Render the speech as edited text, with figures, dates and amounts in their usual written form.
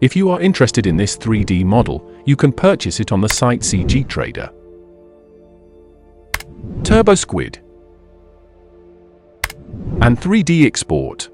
If you are interested in this 3D model, you can purchase it on the site CG Trader. TurboSquid and 3D Export.